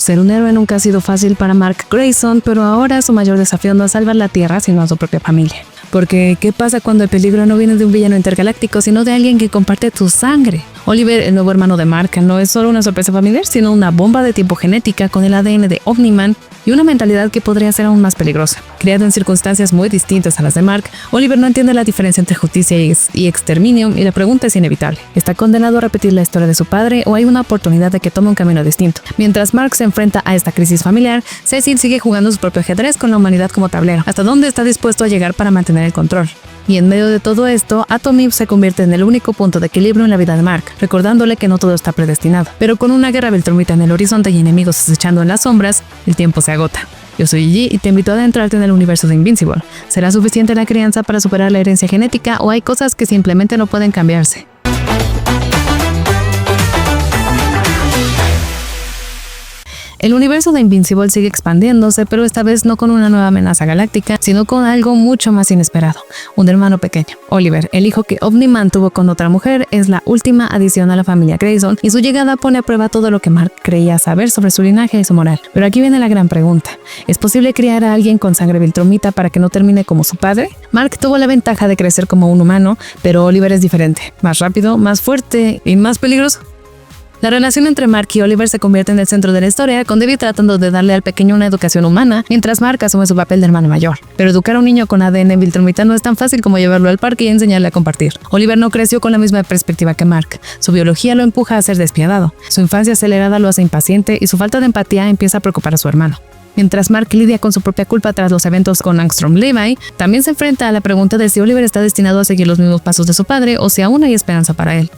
Ser un héroe nunca ha sido fácil para Mark Grayson, pero ahora su mayor desafío no es salvar la Tierra, sino a su propia familia. Porque, ¿qué pasa cuando el peligro no viene de un villano intergaláctico, sino de alguien que comparte tu sangre? Oliver, el nuevo hermano de Mark, no es solo una sorpresa familiar, sino una bomba de tipo genética con el ADN de Omni-Man y una mentalidad que podría ser aún más peligrosa. Criado en circunstancias muy distintas a las de Mark, Oliver no entiende la diferencia entre justicia y exterminio, y la pregunta es inevitable. ¿Está condenado a repetir la historia de su padre o hay una oportunidad de que tome un camino distinto? Mientras Mark se enfrenta a esta crisis familiar, Cecil sigue jugando su propio ajedrez con la humanidad como tablero. ¿Hasta dónde está dispuesto a llegar para mantener el control? Y en medio de todo esto, Atom-Eve se convierte en el único punto de equilibrio en la vida de Mark, recordándole que no todo está predestinado. Pero con una guerra Viltrumita en el horizonte y enemigos acechando en las sombras, el tiempo se agota. Yo soy Gigi y te invito a adentrarte en el universo de Invincible. ¿Será suficiente la crianza para superar la herencia genética o hay cosas que simplemente no pueden cambiarse? El universo de Invincible sigue expandiéndose, pero esta vez no con una nueva amenaza galáctica, sino con algo mucho más inesperado. Un hermano pequeño. Oliver, el hijo que Omni-Man tuvo con otra mujer, es la última adición a la familia Grayson, y su llegada pone a prueba todo lo que Mark creía saber sobre su linaje y su moral. Pero aquí viene la gran pregunta. ¿Es posible criar a alguien con sangre Viltrumita para que no termine como su padre? Mark tuvo la ventaja de crecer como un humano, pero Oliver es diferente. Más rápido, más fuerte y más peligroso. La relación entre Mark y Oliver se convierte en el centro de la historia, con Debbie tratando de darle al pequeño una educación humana, mientras Mark asume su papel de hermano mayor. Pero educar a un niño con ADN Viltrumita no es tan fácil como llevarlo al parque y enseñarle a compartir. Oliver no creció con la misma perspectiva que Mark. Su biología lo empuja a ser despiadado. Su infancia acelerada lo hace impaciente y su falta de empatía empieza a preocupar a su hermano. Mientras Mark lidia con su propia culpa tras los eventos con Angstrom Levy, también se enfrenta a la pregunta de si Oliver está destinado a seguir los mismos pasos de su padre o si aún hay esperanza para él.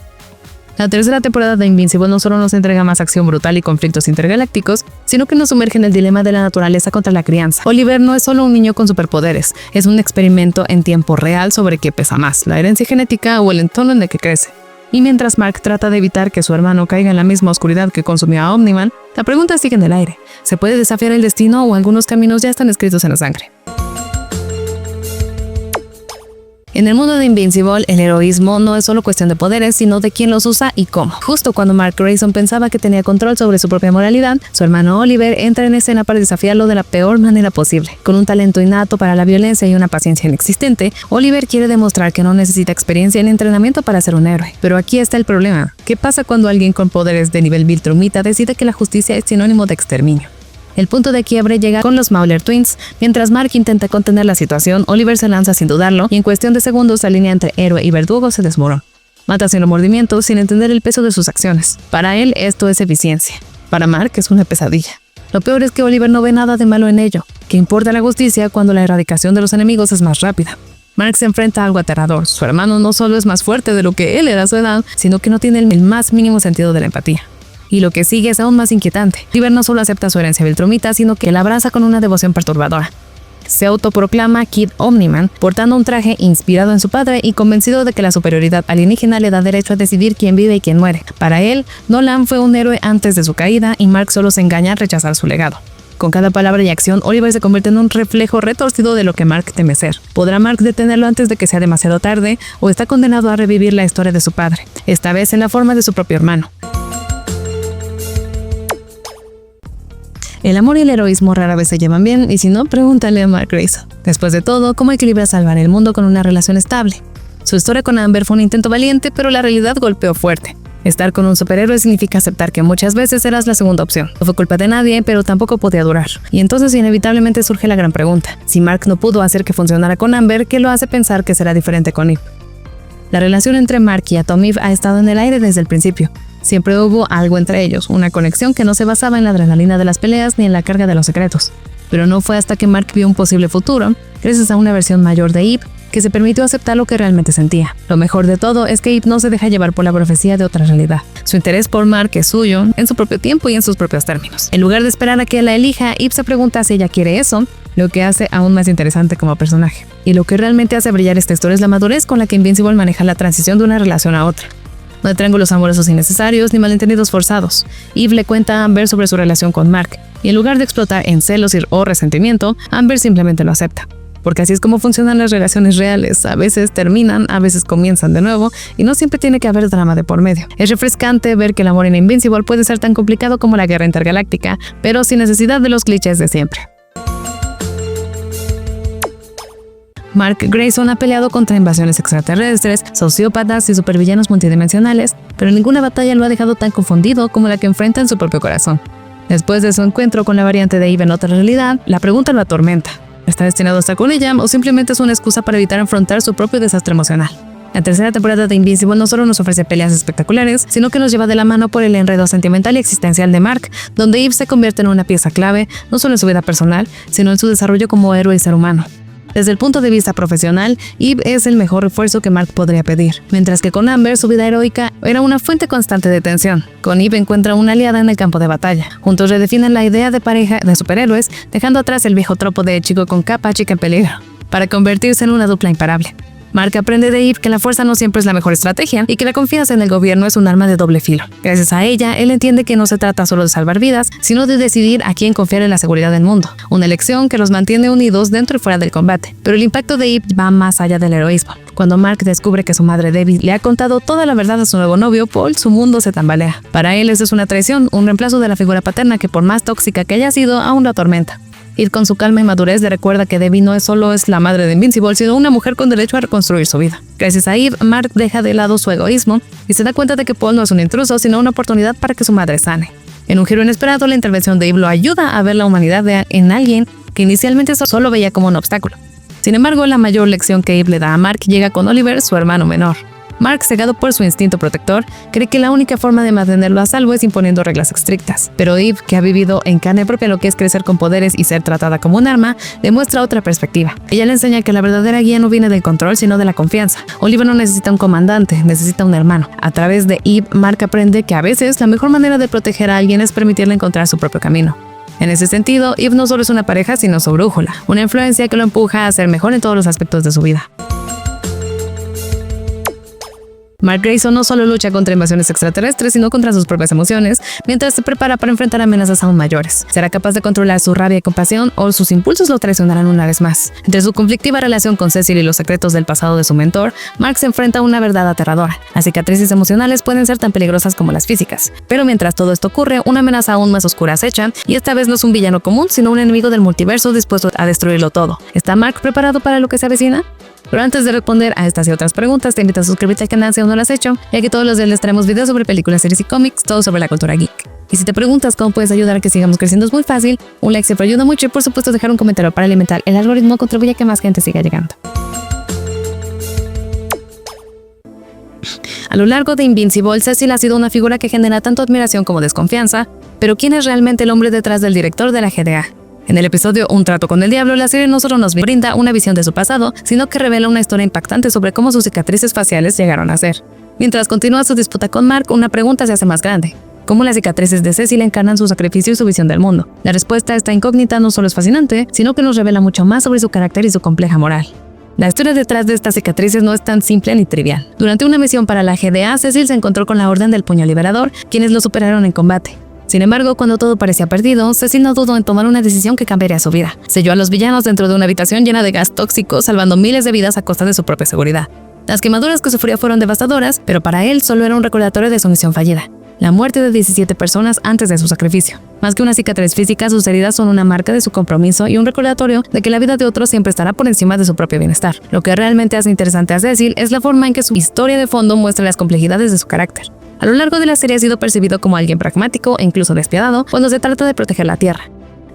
La tercera temporada de Invincible no solo nos entrega más acción brutal y conflictos intergalácticos, sino que nos sumerge en el dilema de la naturaleza contra la crianza. Oliver no es solo un niño con superpoderes, es un experimento en tiempo real sobre qué pesa más, la herencia genética o el entorno en el que crece. Y mientras Mark trata de evitar que su hermano caiga en la misma oscuridad que consumió a Omni-Man, la pregunta sigue en el aire. ¿Se puede desafiar el destino o algunos caminos ya están escritos en la sangre? En el mundo de Invincible, el heroísmo no es solo cuestión de poderes, sino de quién los usa y cómo. Justo cuando Mark Grayson pensaba que tenía control sobre su propia moralidad, su hermano Oliver entra en escena para desafiarlo de la peor manera posible. Con un talento innato para la violencia y una paciencia inexistente, Oliver quiere demostrar que no necesita experiencia ni entrenamiento para ser un héroe. Pero aquí está el problema. ¿Qué pasa cuando alguien con poderes de nivel Viltrumita decide que la justicia es sinónimo de exterminio? El punto de quiebre llega con los Mauler Twins. Mientras Mark intenta contener la situación, Oliver se lanza sin dudarlo y en cuestión de segundos la línea entre héroe y verdugo se desmorona. Mata sin remordimiento, sin entender el peso de sus acciones. Para él esto es eficiencia. Para Mark es una pesadilla. Lo peor es que Oliver no ve nada de malo en ello. ¿Qué importa la justicia cuando la erradicación de los enemigos es más rápida? Mark se enfrenta a algo aterrador. Su hermano no solo es más fuerte de lo que él era a su edad, sino que no tiene el más mínimo sentido de la empatía. Y lo que sigue es aún más inquietante. Oliver no solo acepta su herencia Viltrumita, sino que la abraza con una devoción perturbadora. Se autoproclama Kid Omni-Man, portando un traje inspirado en su padre y convencido de que la superioridad alienígena le da derecho a decidir quién vive y quién muere. Para él, Nolan fue un héroe antes de su caída y Mark solo se engaña al rechazar su legado. Con cada palabra y acción, Oliver se convierte en un reflejo retorcido de lo que Mark teme ser. ¿Podrá Mark detenerlo antes de que sea demasiado tarde o está condenado a revivir la historia de su padre, esta vez en la forma de su propio hermano? El amor y el heroísmo rara vez se llevan bien, y si no, pregúntale a Mark Grayson. Después de todo, ¿cómo equilibra salvar el mundo con una relación estable? Su historia con Amber fue un intento valiente, pero la realidad golpeó fuerte. Estar con un superhéroe significa aceptar que muchas veces serás la segunda opción. No fue culpa de nadie, pero tampoco podía durar. Y entonces inevitablemente surge la gran pregunta. Si Mark no pudo hacer que funcionara con Amber, ¿qué lo hace pensar que será diferente con Eve? La relación entre Mark y Atom-Eve ha estado en el aire desde el principio. Siempre hubo algo entre ellos, una conexión que no se basaba en la adrenalina de las peleas ni en la carga de los secretos. Pero no fue hasta que Mark vio un posible futuro, gracias a una versión mayor de Eve, que se permitió aceptar lo que realmente sentía. Lo mejor de todo es que Eve no se deja llevar por la profecía de otra realidad. Su interés por Mark es suyo, en su propio tiempo y en sus propios términos. En lugar de esperar a que la elija, Eve se pregunta si ella quiere eso, lo que hace aún más interesante como personaje. Y lo que realmente hace brillar esta historia es la madurez con la que Invincible maneja la transición de una relación a otra. No hay triángulos amorosos innecesarios ni malentendidos forzados. Eve le cuenta a Amber sobre su relación con Mark, y en lugar de explotar en celos o resentimiento, Amber simplemente lo acepta. porque así es como funcionan las relaciones reales. A veces terminan, a veces comienzan de nuevo, y no siempre tiene que haber drama de por medio. Es refrescante ver que el amor en Invincible puede ser tan complicado como la guerra intergaláctica, pero sin necesidad de los clichés de siempre. Mark Grayson ha peleado contra invasiones extraterrestres, sociópatas y supervillanos multidimensionales, pero ninguna batalla lo ha dejado tan confundido como la que enfrenta en su propio corazón. Después de su encuentro con la variante de Eve en otra realidad, la pregunta lo atormenta. ¿Está destinado a estar con ella o simplemente es una excusa para evitar enfrentar su propio desastre emocional? La tercera temporada de Invincible no solo nos ofrece peleas espectaculares, sino que nos lleva de la mano por el enredo sentimental y existencial de Mark, donde Eve se convierte en una pieza clave, no solo en su vida personal, sino en su desarrollo como héroe y ser humano. Desde el punto de vista profesional, Eve es el mejor refuerzo que Mark podría pedir, mientras que con Amber su vida heroica era una fuente constante de tensión. Con Eve encuentra una aliada en el campo de batalla. Juntos redefinen la idea de pareja de superhéroes, dejando atrás el viejo tropo de chico con capa, chica en peligro, para convertirse en una dupla imparable. Mark aprende de Eve que la fuerza no siempre es la mejor estrategia y que la confianza en el gobierno es un arma de doble filo. Gracias a ella, él entiende que no se trata solo de salvar vidas, sino de decidir a quién confiar en la seguridad del mundo. Una elección que los mantiene unidos dentro y fuera del combate. Pero el impacto de Eve va más allá del heroísmo. Cuando Mark descubre que su madre Debbie le ha contado toda la verdad a su nuevo novio, Paul, su mundo se tambalea. Para él eso es una traición, un reemplazo de la figura paterna que por más tóxica que haya sido, aún lo atormenta. Eve con su calma y madurez le recuerda que Debbie no solo es la madre de Invincible, sino una mujer con derecho a reconstruir su vida. Gracias a Eve, Mark deja de lado su egoísmo y se da cuenta de que Paul no es un intruso, sino una oportunidad para que su madre sane. En un giro inesperado, la intervención de Eve lo ayuda a ver la humanidad en alguien que inicialmente solo veía como un obstáculo. Sin embargo, la mayor lección que Eve le da a Mark llega con Oliver, su hermano menor. Mark, cegado por su instinto protector, cree que la única forma de mantenerlo a salvo es imponiendo reglas estrictas. Pero Eve, que ha vivido en carne propia lo que es crecer con poderes y ser tratada como un arma, demuestra otra perspectiva. Ella le enseña que la verdadera guía no viene del control, sino de la confianza. Oliver no necesita un comandante, necesita un hermano. A través de Eve, Mark aprende que a veces la mejor manera de proteger a alguien es permitirle encontrar su propio camino. En ese sentido, Eve no solo es una pareja, sino su brújula, una influencia que lo empuja a ser mejor en todos los aspectos de su vida. Mark Grayson no solo lucha contra invasiones extraterrestres, sino contra sus propias emociones, mientras se prepara para enfrentar amenazas aún mayores. ¿Será capaz de controlar su rabia y compasión o sus impulsos lo traicionarán una vez más? Entre su conflictiva relación con Cecil y los secretos del pasado de su mentor, Mark se enfrenta a una verdad aterradora. Las cicatrices emocionales pueden ser tan peligrosas como las físicas. Pero mientras todo esto ocurre, una amenaza aún más oscura acecha, y esta vez no es un villano común, sino un enemigo del multiverso dispuesto a destruirlo todo. ¿Está Mark preparado para lo que se avecina? Pero antes de responder a estas y otras preguntas, te invito a suscribirte al canal si aún no lo has hecho, ya que todos los días les traemos videos sobre películas, series y cómics, todo sobre la cultura geek. Y si te preguntas cómo puedes ayudar a que sigamos creciendo, es muy fácil. Un like siempre ayuda mucho y por supuesto dejar un comentario para alimentar el algoritmo contribuye a que más gente siga llegando. A lo largo de Invincible, Cecil ha sido una figura que genera tanto admiración como desconfianza, pero ¿quién es realmente el hombre detrás del director de la GDA? En el episodio Un trato con el diablo, la serie no solo nos brinda una visión de su pasado, sino que revela una historia impactante sobre cómo sus cicatrices faciales llegaron a ser. Mientras continúa su disputa con Mark, una pregunta se hace más grande. ¿Cómo las cicatrices de Cecil encarnan su sacrificio y su visión del mundo? La respuesta a esta incógnita no solo es fascinante, sino que nos revela mucho más sobre su carácter y su compleja moral. La historia detrás de estas cicatrices no es tan simple ni trivial. Durante una misión para la GDA, Cecil se encontró con la Orden del Puño Liberador, quienes lo superaron en combate. Sin embargo, cuando todo parecía perdido, Cecil no dudó en tomar una decisión que cambiaría su vida. Selló a los villanos dentro de una habitación llena de gas tóxico, salvando miles de vidas a costa de su propia seguridad. Las quemaduras que sufrió fueron devastadoras, pero para él solo era un recordatorio de su misión fallida. La muerte de 17 personas antes de su sacrificio. Más que una cicatriz física, sus heridas son una marca de su compromiso y un recordatorio de que la vida de otros siempre estará por encima de su propio bienestar. Lo que realmente hace interesante a Cecil es la forma en que su historia de fondo muestra las complejidades de su carácter. A lo largo de la serie ha sido percibido como alguien pragmático e incluso despiadado cuando se trata de proteger la Tierra.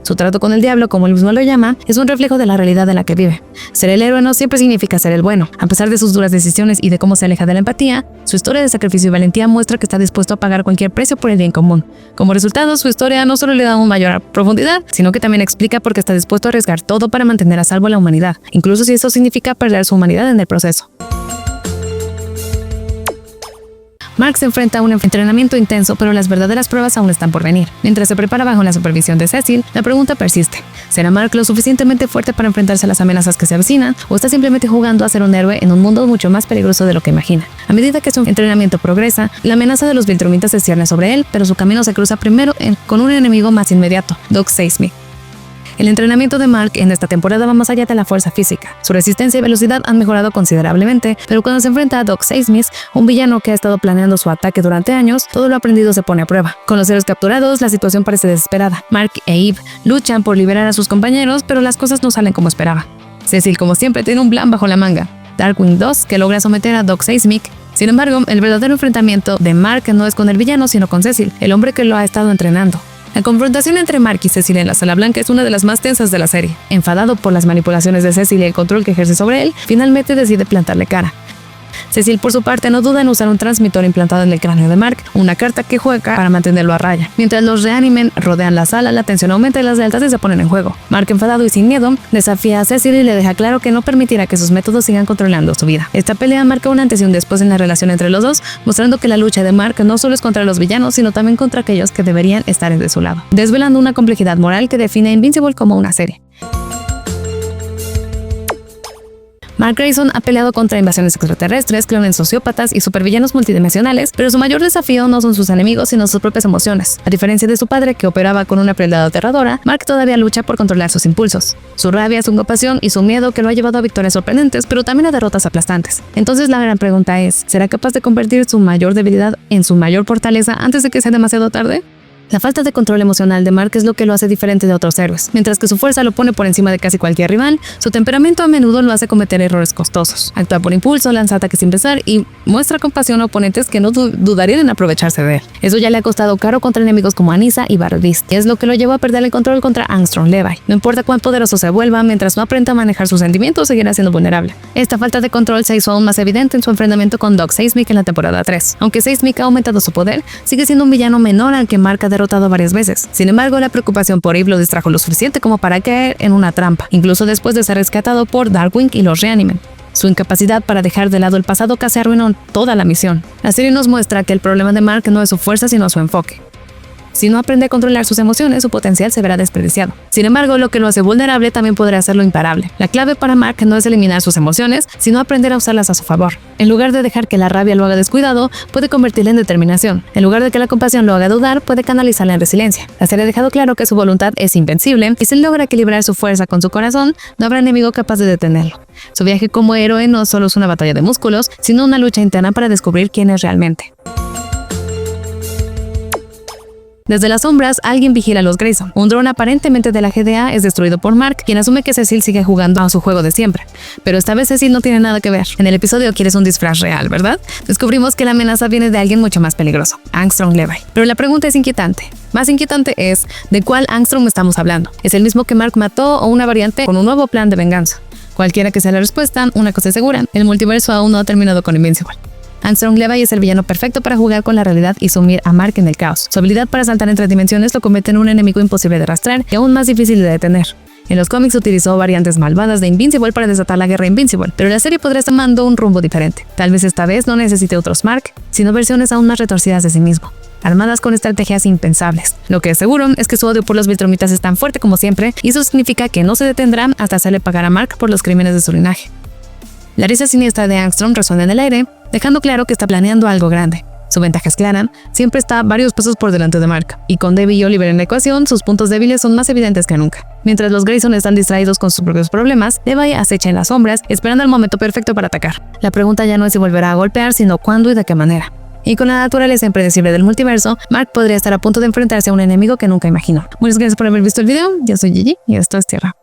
Su trato con el diablo, como él mismo lo llama, es un reflejo de la realidad en la que vive. Ser el héroe no siempre significa ser el bueno. A pesar de sus duras decisiones y de cómo se aleja de la empatía, su historia de sacrificio y valentía muestra que está dispuesto a pagar cualquier precio por el bien común. Como resultado, su historia no solo le da una mayor profundidad, sino que también explica por qué está dispuesto a arriesgar todo para mantener a salvo a la humanidad, incluso si eso significa perder su humanidad en el proceso. Mark se enfrenta a un entrenamiento intenso, pero las verdaderas pruebas aún están por venir. Mientras se prepara bajo la supervisión de Cecil, la pregunta persiste. ¿Será Mark lo suficientemente fuerte para enfrentarse a las amenazas que se avecinan, o está simplemente jugando a ser un héroe en un mundo mucho más peligroso de lo que imagina? A medida que su entrenamiento progresa, la amenaza de los Viltrumitas se cierne sobre él, pero su camino se cruza primero con un enemigo más inmediato, Doc Seismic. El entrenamiento de Mark en esta temporada va más allá de la fuerza física. Su resistencia y velocidad han mejorado considerablemente, pero cuando se enfrenta a Doc Seismith, un villano que ha estado planeando su ataque durante años, todo lo aprendido se pone a prueba. Con los héroes capturados, la situación parece desesperada. Mark e Eve luchan por liberar a sus compañeros, pero las cosas no salen como esperaba. Cecil, como siempre, tiene un plan bajo la manga. Darkwing 2, que logra someter a Doc Seismith. Sin embargo, el verdadero enfrentamiento de Mark no es con el villano, sino con Cecil, el hombre que lo ha estado entrenando. La confrontación entre Mark y Cecil en la Sala Blanca es una de las más tensas de la serie. Enfadado por las manipulaciones de Cecil y el control que ejerce sobre él, finalmente decide plantarle cara. Cecil, por su parte, no duda en usar un transmisor implantado en el cráneo de Mark, una carta que juega para mantenerlo a raya. Mientras los Reanimen rodean la sala, la tensión aumenta y las lealtades se ponen en juego. Mark, enfadado y sin miedo, desafía a Cecil y le deja claro que no permitirá que sus métodos sigan controlando su vida. Esta pelea marca un antes y un después en la relación entre los dos, mostrando que la lucha de Mark no solo es contra los villanos, sino también contra aquellos que deberían estar de su lado, desvelando una complejidad moral que define a Invincible como una serie. Mark Grayson ha peleado contra invasiones extraterrestres, clones sociópatas y supervillanos multidimensionales, pero su mayor desafío no son sus enemigos, sino sus propias emociones. A diferencia de su padre, que operaba con una crueldad aterradora, Mark todavía lucha por controlar sus impulsos. Su rabia, su compasión y su miedo que lo ha llevado a victorias sorprendentes, pero también a derrotas aplastantes. Entonces la gran pregunta es, ¿será capaz de convertir su mayor debilidad en su mayor fortaleza antes de que sea demasiado tarde? La falta de control emocional de Mark es lo que lo hace diferente de otros héroes. Mientras que su fuerza lo pone por encima de casi cualquier rival, su temperamento a menudo lo hace cometer errores costosos. Actúa por impulso, lanza ataques sin pensar y muestra compasión a oponentes que no dudarían en aprovecharse de él. Eso ya le ha costado caro contra enemigos como Anissa y Barbist, y es lo que lo llevó a perder el control contra Angstrom Levi. No importa cuán poderoso se vuelva, mientras no aprenda a manejar sus sentimientos, seguirá siendo vulnerable. Esta falta de control se hizo aún más evidente en su enfrentamiento con Doc Seismith en la temporada 3. Aunque Seismith ha aumentado su poder, sigue siendo un villano menor al que Mark ha derrotado varias veces. Sin embargo, la preocupación por Eve lo distrajo lo suficiente como para caer en una trampa, incluso después de ser rescatado por Darkwing y los Reanimen. Su incapacidad para dejar de lado el pasado casi arruinó toda la misión. La serie nos muestra que el problema de Mark no es su fuerza, sino su enfoque. Si no aprende a controlar sus emociones, su potencial se verá desperdiciado. Sin embargo, lo que lo hace vulnerable también podría hacerlo imparable. La clave para Mark no es eliminar sus emociones, sino aprender a usarlas a su favor. En lugar de dejar que la rabia lo haga descuidado, puede convertirla en determinación. En lugar de que la compasión lo haga dudar, puede canalizarla en resiliencia. La serie ha dejado claro que su voluntad es invencible, y si logra equilibrar su fuerza con su corazón, no habrá enemigo capaz de detenerlo. Su viaje como héroe no solo es una batalla de músculos, sino una lucha interna para descubrir quién es realmente. Desde las sombras, alguien vigila a los Grayson. Un dron aparentemente de la GDA es destruido por Mark, quien asume que Cecil sigue jugando a su juego de siempre. Pero esta vez Cecil no tiene nada que ver. En el episodio quieres un disfraz real, ¿verdad? Descubrimos que la amenaza viene de alguien mucho más peligroso, Angstrom Levi. Pero la pregunta es inquietante. Más inquietante es, ¿de cuál Angstrom estamos hablando? ¿Es el mismo que Mark mató o una variante con un nuevo plan de venganza? Cualquiera que sea la respuesta, una cosa es segura, el multiverso aún no ha terminado con Invincible. Angstrom Levi es el villano perfecto para jugar con la realidad y sumir a Mark en el caos. Su habilidad para saltar entre dimensiones lo convierte en un enemigo imposible de rastrear y aún más difícil de detener. En los cómics utilizó variantes malvadas de Invincible para desatar la guerra Invincible, pero la serie podría estar tomando un rumbo diferente. Tal vez esta vez no necesite otros Mark, sino versiones aún más retorcidas de sí mismo, armadas con estrategias impensables. Lo que es seguro es que su odio por los Viltrumitas es tan fuerte como siempre, y eso significa que no se detendrá hasta hacerle pagar a Mark por los crímenes de su linaje. La risa siniestra de Angstrom resuena en el aire, dejando claro que está planeando algo grande. Su ventaja es clara, siempre está varios pasos por delante de Mark, y con Debbie y Oliver en la ecuación, sus puntos débiles son más evidentes que nunca. Mientras los Grayson están distraídos con sus propios problemas, Levi acecha en las sombras, esperando el momento perfecto para atacar. La pregunta ya no es si volverá a golpear, sino cuándo y de qué manera. Y con la naturaleza impredecible del multiverso, Mark podría estar a punto de enfrentarse a un enemigo que nunca imaginó. Muchas gracias por haber visto el video, yo soy Gigi y esto es Tierra.